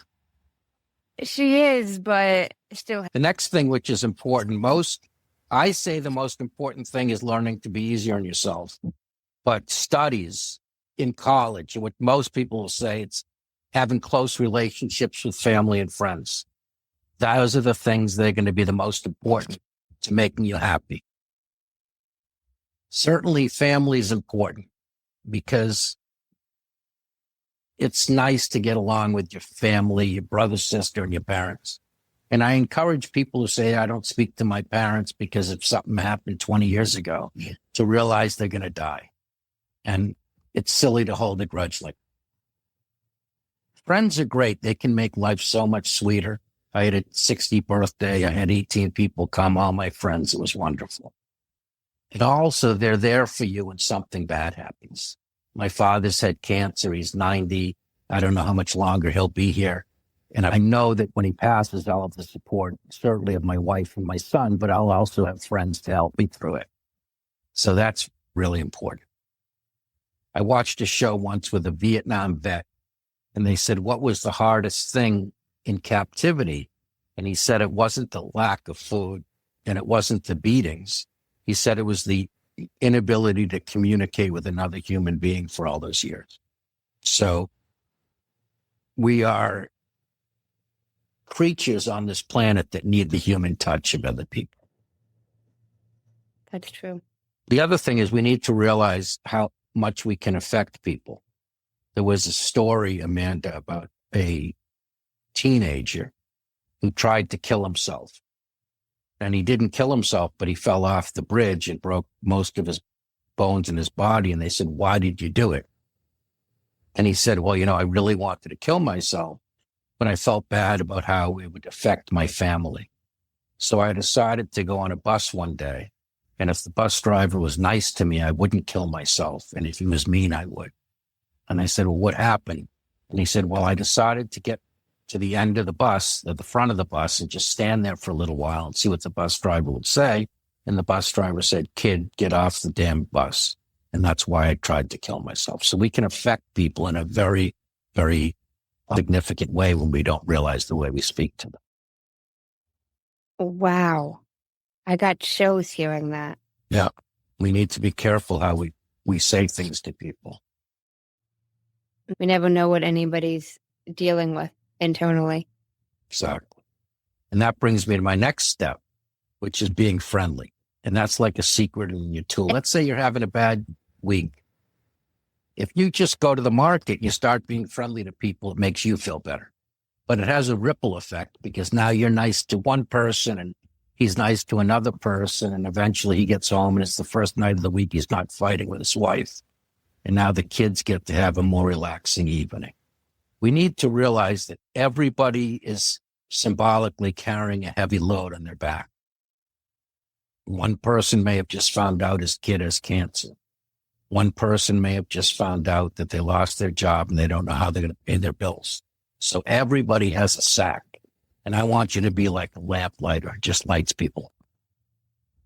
She is, but still. The next thing, which is important, I say the most important thing is learning to be easier on yourself. But studies in college, what most people will say, it's having close relationships with family and friends. Those are the things that are going to be the most important to making you happy. Certainly family is important because it's nice to get along with your family, your brother, sister, and your parents. And I encourage people who say, I don't speak to my parents because if something happened 20 years ago, to realize they're going to die. And it's silly to hold a grudge like that. Friends are great. They can make life so much sweeter. I had a 60th birthday. I had 18 people come, all my friends. It was wonderful. And also, they're there for you when something bad happens. My father's had cancer. He's 90. I don't know how much longer he'll be here. And I know that when he passes, I'll have the support, certainly of my wife and my son, but I'll also have friends to help me through it. So that's really important. I watched a show once with a Vietnam vet, and they said, what was the hardest thing in captivity? And he said it wasn't the lack of food, and it wasn't the beatings. He said it was the inability to communicate with another human being for all those years. So we are creatures on this planet that need the human touch of other people. That's true. The other thing is we need to realize how much we can affect people. There was a story, Amanda, about a teenager who tried to kill himself. And he didn't kill himself, but he fell off the bridge and broke most of his bones in his body. And they said, why did you do it? And he said, well, I really wanted to kill myself, but I felt bad about how it would affect my family. So I decided to go on a bus one day. And if the bus driver was nice to me, I wouldn't kill myself. And if he was mean, I would. And I said, well, what happened? And he said, well, I decided to get to the end of the bus, at the front of the bus, and just stand there for a little while and see what the bus driver would say. And the bus driver said, kid, get off the damn bus. And that's why I tried to kill myself. So we can affect people in a very, very significant way when we don't realize the way we speak to them. Wow. I got chills hearing that. Yeah. We need to be careful how we say things to people. We never know what anybody's dealing with internally. Exactly. And that brings me to my next step, which is being friendly. And that's like a secret in your tool. Let's say you're having a bad week. If you just go to the market, you start being friendly to people, it makes you feel better. But it has a ripple effect because now you're nice to one person and he's nice to another person. And eventually he gets home and it's the first night of the week he's not fighting with his wife. And now the kids get to have a more relaxing evening. We need to realize that everybody is symbolically carrying a heavy load on their back. One person may have just found out his kid has cancer. One person may have just found out that they lost their job and they don't know how they're going to pay their bills. So everybody has a sack. And I want you to be like a lamplighter, just lights people.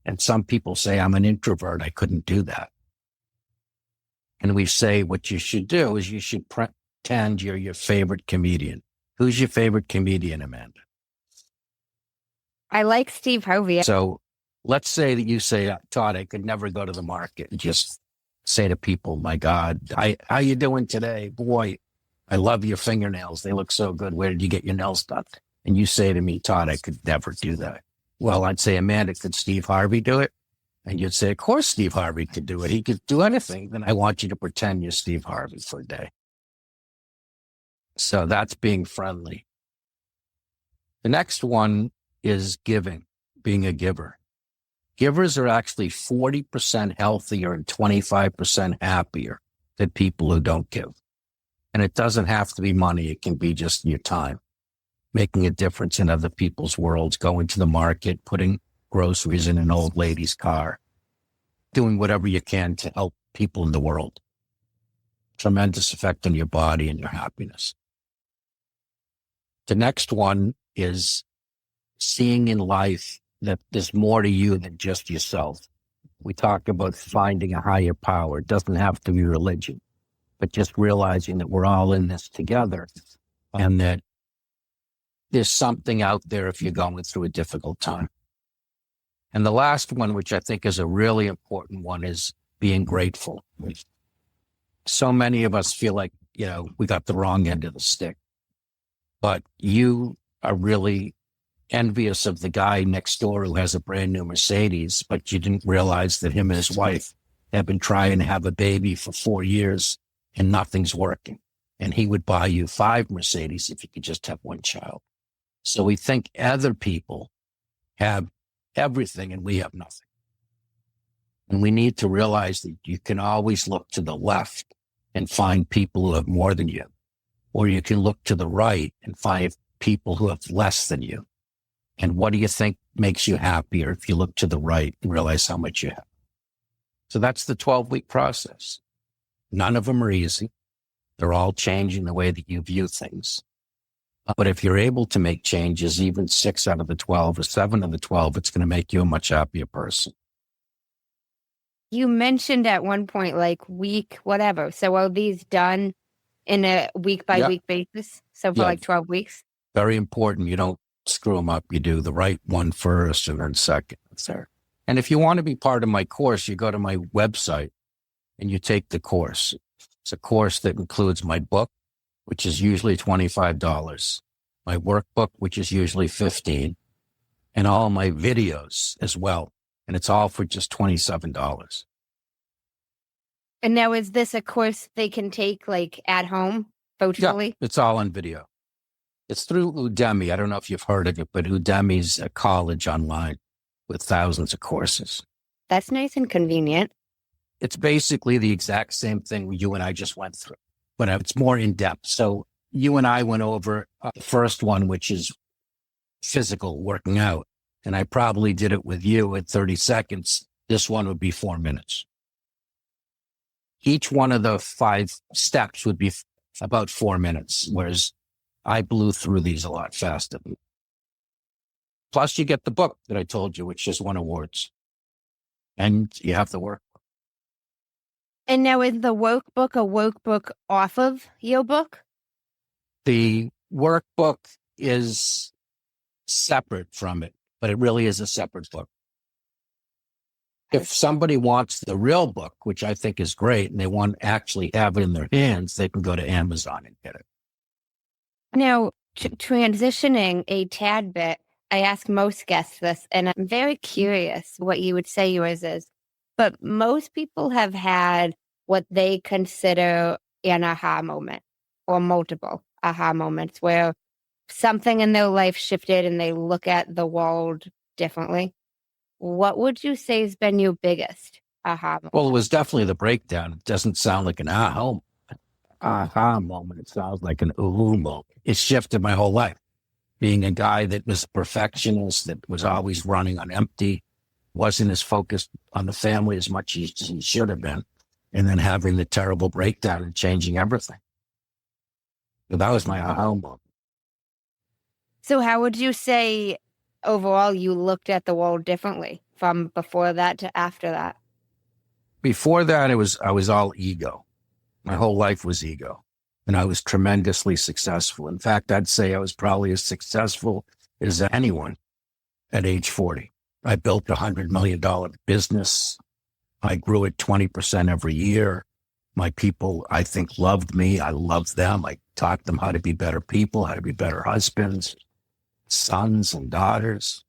And some people say, I'm an introvert. I couldn't do that. And we say what you should do is you should pretend you're your favorite comedian. Who's your favorite comedian, Amanda? I like Steve Harvey. So let's say that you say, Todd, I could never go to the market and just say to people, my God, how you doing today? Boy, I love your fingernails. They look so good. Where did you get your nails done? And you say to me, Todd, I could never do that. Well, I'd say, Amanda, could Steve Harvey do it? And you'd say, of course Steve Harvey could do it. He could do anything. Then I want you to pretend you're Steve Harvey for a day. So that's being friendly. The next one is giving, being a giver. Givers are actually 40% healthier and 25% happier than people who don't give. And it doesn't have to be money. It can be just your time, making a difference in other people's worlds, going to the market, putting groceries in an old lady's car, doing whatever you can to help people in the world. Tremendous effect on your body and your happiness. The next one is seeing in life that there's more to you than just yourself. We talk about finding a higher power. It doesn't have to be religion, but just realizing that we're all in this together and that there's something out there if you're going through a difficult time. And the last one, which I think is a really important one, is being grateful. So many of us feel like, we got the wrong end of the stick, but you are really envious of the guy next door who has a brand new Mercedes, but you didn't realize that him and his wife have been trying to have a baby for 4 years and nothing's working. And he would buy you 5 Mercedes if you could just have one child. So we think other people have everything and we have nothing. And we need to realize that you can always look to the left and find people who have more than you. Or you can look to the right and find people who have less than you. And what do you think makes you happier if you look to the right and realize how much you have? So that's the 12-week process. None of them are easy. They're all changing the way that you view things. But if you're able to make changes, even 6 out of the 12 or 7 of the 12, it's going to make you a much happier person. You mentioned at one point, like week, whatever. So are these done in a week by week basis? So for like 12 weeks? Very important. You don't screw them up. You do the right one first and then second and third. And if you want to be part of my course, you go to my website and you take the course. It's a course that includes my book, which is usually $25, my workbook, which is usually $15, and all my videos as well. And it's all for just $27. And now is this a course they can take like at home, virtually? Yeah, it's all on video. It's through Udemy. I don't know if you've heard of it, but Udemy's a college online with thousands of courses. That's nice and convenient. It's basically the exact same thing you and I just went through, but it's more in depth. So you and I went over the first one, which is physical, working out. And I probably did it with you at 30 seconds. This one would be 4 minutes. Each one of the 5 steps would be about 4 minutes, whereas I blew through these a lot faster. Plus, you get the book that I told you, which just won awards. And you have the work. And now is the workbook a workbook off of your book? The workbook is separate from it, but it really is a separate book. If somebody wants the real book, which I think is great, and they want to actually have it in their hands, they can go to Amazon and get it. Now, transitioning a tad bit, I ask most guests this, and I'm very curious what you would say yours is. But most people have had what they consider an aha moment or multiple aha moments where something in their life shifted and they look at the world differently. What would you say has been your biggest aha moment? Well, it was definitely the breakdown. It doesn't sound like an aha moment. It sounds like an ooh moment. It shifted my whole life. Being a guy that was a perfectionist, that was always running on empty, wasn't as focused on the family as much as he should have been, and then having the terrible breakdown and changing everything. So that was my aha moment. So how would you say overall you looked at the world differently from before that to after that? Before that, I was all ego. My whole life was ego, and I was tremendously successful. In fact, I'd say I was probably as successful as anyone at age 40. I built a $100 million business. I grew it 20% every year. My people, I think, loved me. I loved them. I taught them how to be better people, how to be better husbands, sons and daughters.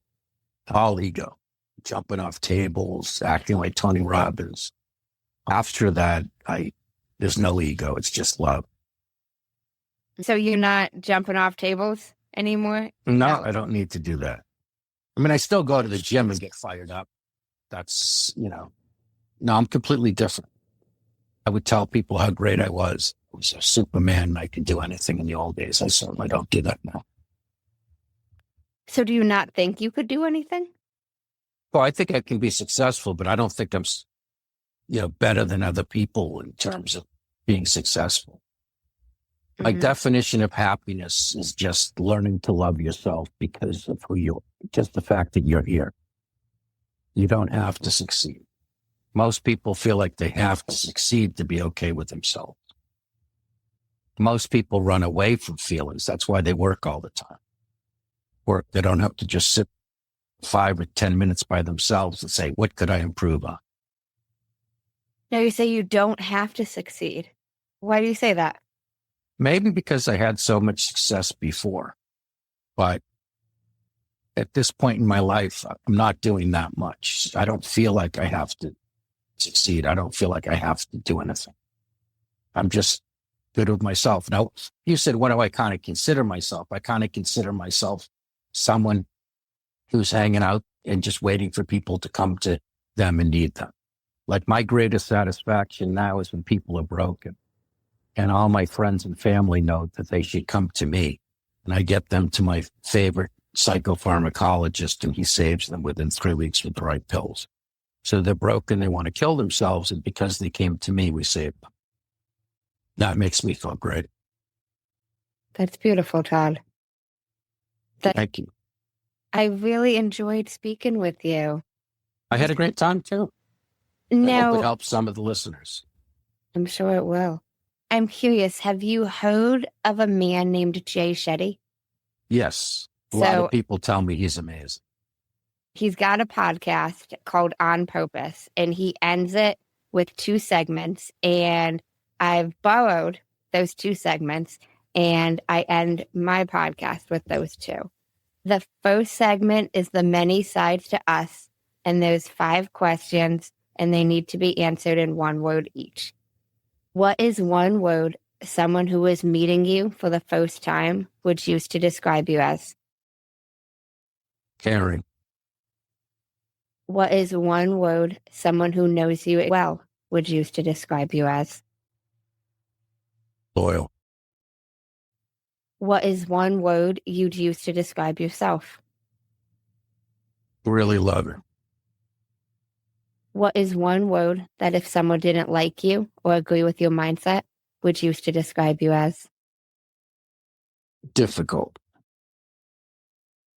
All ego, jumping off tables, acting like Tony Robbins. After that, there's no ego. It's just love. So you're not jumping off tables anymore? No, I don't need to do that. I mean, I still go to the gym and get fired up. That's, no, I'm completely different. I would tell people how great I was. I was a Superman and I could do anything in the old days. I certainly don't do that now. So do you not think you could do anything? Well, I think I can be successful, but I don't think I'm, better than other people in terms of being successful. Mm-hmm. My definition of happiness is just learning to love yourself because of who you are, just the fact that you're here. You don't have to succeed. Most people feel like they have to succeed to be okay with themselves. Most people run away from feelings. That's why they work all the time. They don't have to just sit 5 or 10 minutes by themselves and say, what could I improve on? Now you say you don't have to succeed. Why do you say that? Maybe because I had so much success before. But at this point in my life, I'm not doing that much. I don't feel like I have to succeed. I don't feel like I have to do anything. I'm just good with myself. Now, you said, what do I kind of consider myself? I kind of consider myself someone who's hanging out and just waiting for people to come to them and need them. Like my greatest satisfaction now is when people are broken and all my friends and family know that they should come to me, and I get them to my favorite psychopharmacologist and he saves them within 3 weeks with the right pills. So they're broken, they want to kill themselves, and because they came to me, we saved them. That makes me feel great. That's beautiful, Todd. Thank you. I really enjoyed speaking with you. I had a great time too. I hope it helps some of the listeners. I'm sure it will. I'm curious, have you heard of a man named Jay Shetty? Yes. A lot of people tell me he's amazing. He's got a podcast called On Purpose, and he ends it with 2 segments. And I've borrowed those 2 segments, and I end my podcast with those 2. The first segment is the many sides to us, and there's 5 questions, and they need to be answered in 1 word each. What is 1 word someone who is meeting you for the first time would use to describe you as? Caring. What is 1 word someone who knows you well would use to describe you as? Loyal. What is 1 word you'd use to describe yourself? Really loving. What is 1 word that if someone didn't like you or agree with your mindset would use to describe you as? Difficult.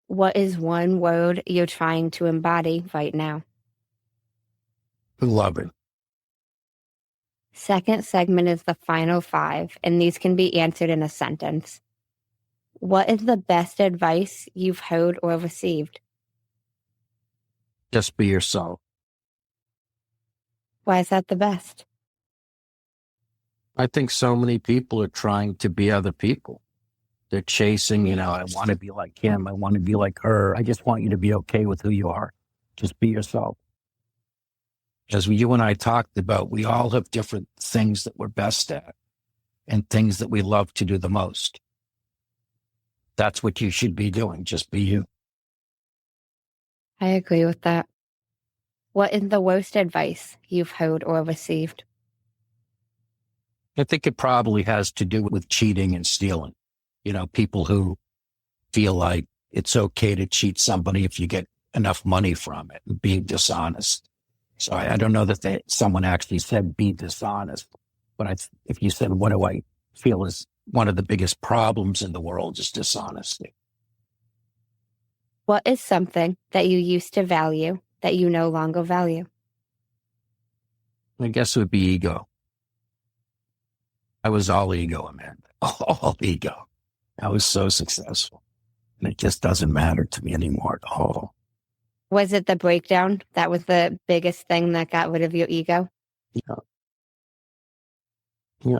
What is 1 word you're trying to embody right now? Loving. Second segment is the final 5, and these can be answered in a sentence. What is the best advice you've heard or received? Just be yourself. Why is that the best? I think so many people are trying to be other people. They're chasing, I want to be like him. I want to be like her. I just want you to be okay with who you are. Just be yourself. As you and I talked about, we all have different things that we're best at and things that we love to do the most. That's what you should be doing. Just be you. I agree with that. What is the worst advice you've heard or received? I think it probably has to do with cheating and stealing. People who feel like it's okay to cheat somebody if you get enough money from it and being dishonest. So I don't know that someone actually said be dishonest, but if you said, what do I feel is one of the biggest problems in the world is dishonesty. What is something that you used to value that you no longer value? I guess it would be ego. I was all ego, Amanda. All ego. I was so successful. And it just doesn't matter to me anymore at all. Was it the breakdown that was the biggest thing that got rid of your ego? Yeah.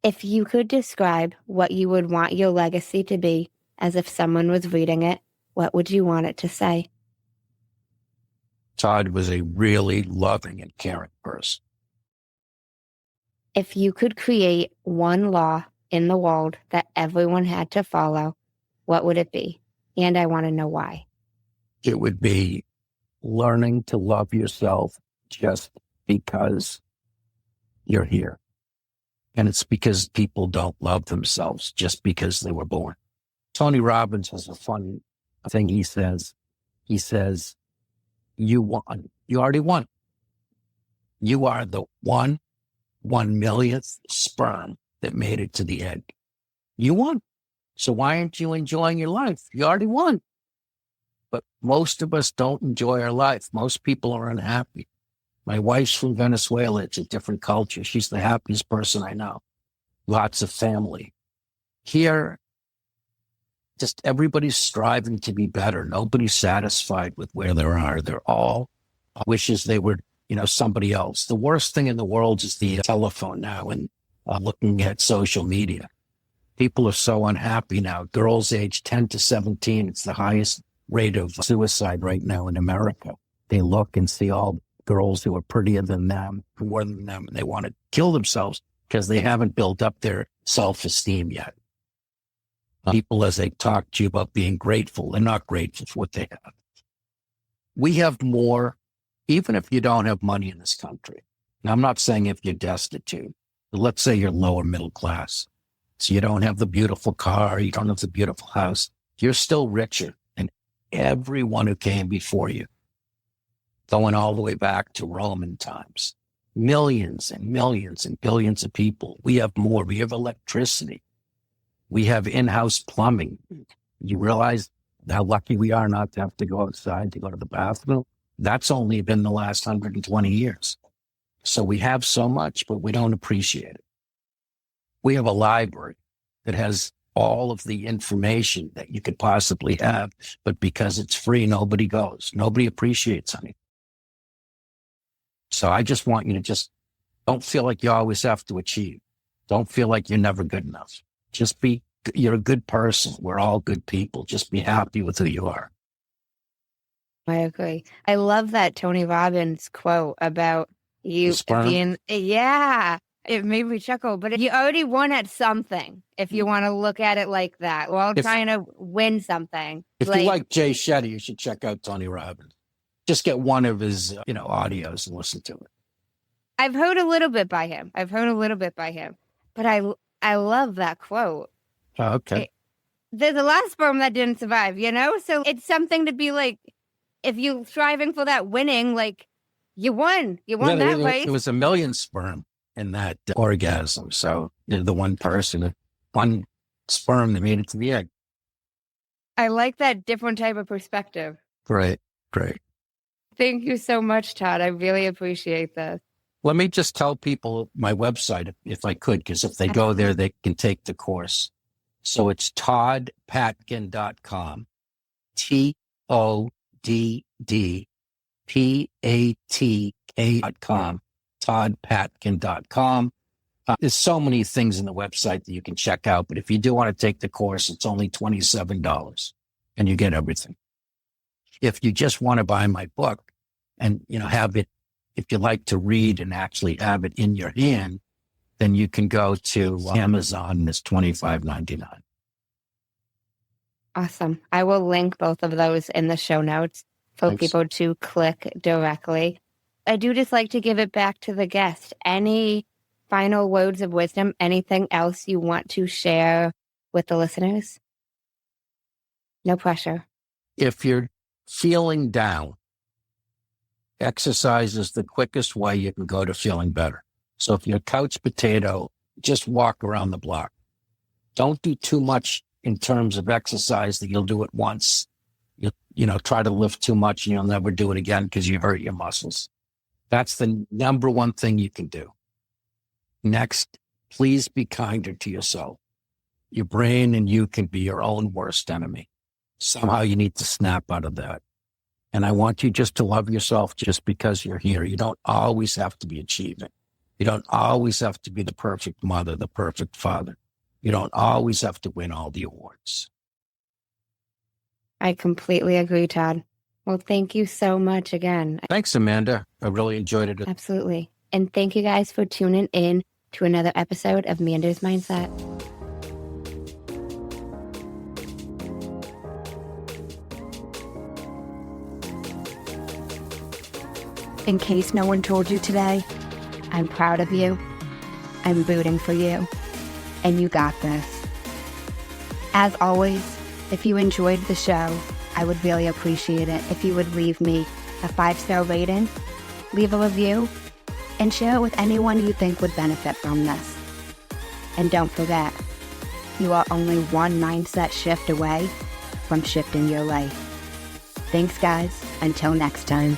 If you could describe what you would want your legacy to be as if someone was reading it, what would you want it to say? Todd was a really loving and caring person. If you could create 1 law in the world that everyone had to follow, what would it be? And I want to know why. It would be learning to love yourself just because you're here. And it's because people don't love themselves just because they were born. Tony Robbins has a funny thing he says. He says, you won. You already won. You are the 1/1,000,000th sperm that made it to the egg. You won. So why aren't you enjoying your life? You already won. But most of us don't enjoy our life. Most people are unhappy. My wife's from Venezuela. It's a different culture. She's the happiest person I know. Lots of family. Here, just everybody's striving to be better. Nobody's satisfied with where they are. They're all wishes they were, somebody else. The worst thing in the world is the telephone now and looking at social media. People are so unhappy now. Girls aged 10 to 17, it's the highest rate of suicide right now in America. They look and see all girls who are prettier than them, more than them, and they want to kill themselves because they haven't built up their self-esteem yet. People, as they talk to you about being grateful, they're not grateful for what they have. We have more, even if you don't have money in this country. Now, I'm not saying if you're destitute, but let's say you're lower middle class. So you don't have the beautiful car, you don't have the beautiful house. You're still richer than everyone who came before you, going all the way back to Roman times. Millions and millions and billions of people. We have more. We have electricity. We have in-house plumbing. You realize how lucky we are not to have to go outside to go to the bathroom? That's only been the last 120 years. So we have so much, but we don't appreciate it. We have a library that has all of the information that you could possibly have, but because it's free, nobody goes. Nobody appreciates anything. So I just want you to just don't feel like you always have to achieve. Don't feel like you're never good enough. You're a good person. We're all good people. Just be happy with who you are. I agree. I love that Tony Robbins quote about you being, it made me chuckle, but you already won at something if you want to look at it like that. We're all trying to win something. If you like Jay Shetty, you should check out Tony Robbins. Just get one of his, audios and listen to it. I've heard a little bit by him. But I love that quote. Oh, okay. There's a lot of sperm that didn't survive, So it's something to be like, if you're striving for that winning, like, you won. You won that race. It was a million sperm in that orgasm. So the one sperm that made it to the egg. I like that different type of perspective. Great. Thank you so much, Todd. I really appreciate this. Let me just tell people my website, if I could, because if they go there, they can take the course. So it's toddpatkin.com, TODDPATK.com, toddpatkin.com. There's so many things in the website that you can check out, but if you do want to take the course, it's only $27 and you get everything. If you just want to buy my book and, have it, if you like to read and actually have it in your hand, then you can go to Amazon and it's $25.99. Awesome. I will link both of those in the show notes for people to click directly. I do just like to give it back to the guest. Any final words of wisdom, anything else you want to share with the listeners? No pressure. If you're feeling down, exercise is the quickest way you can go to feeling better. So if you're a couch potato, just walk around the block. Don't do too much in terms of exercise that you'll do it once. You'll try to lift too much and you'll never do it again because you hurt your muscles. That's the number one thing you can do. Next, please be kinder to yourself. Your brain and you can be your own worst enemy. Somehow you need to snap out of that. And I want you just to love yourself just because you're here. You don't always have to be achieving. You don't always have to be the perfect mother, the perfect father. You don't always have to win all the awards. I completely agree, Todd. Well, thank you so much again. Thanks, Amanda. I really enjoyed it. Absolutely. And thank you guys for tuning in to another episode of Manders Mindset. In case no one told you today, I'm proud of you. I'm rooting for you. And you got this. As always, if you enjoyed the show, I would really appreciate it if you would leave me a 5-star rating, leave a review, and share it with anyone you think would benefit from this. And don't forget, you are only one mindset shift away from shifting your life. Thanks, guys. Until next time.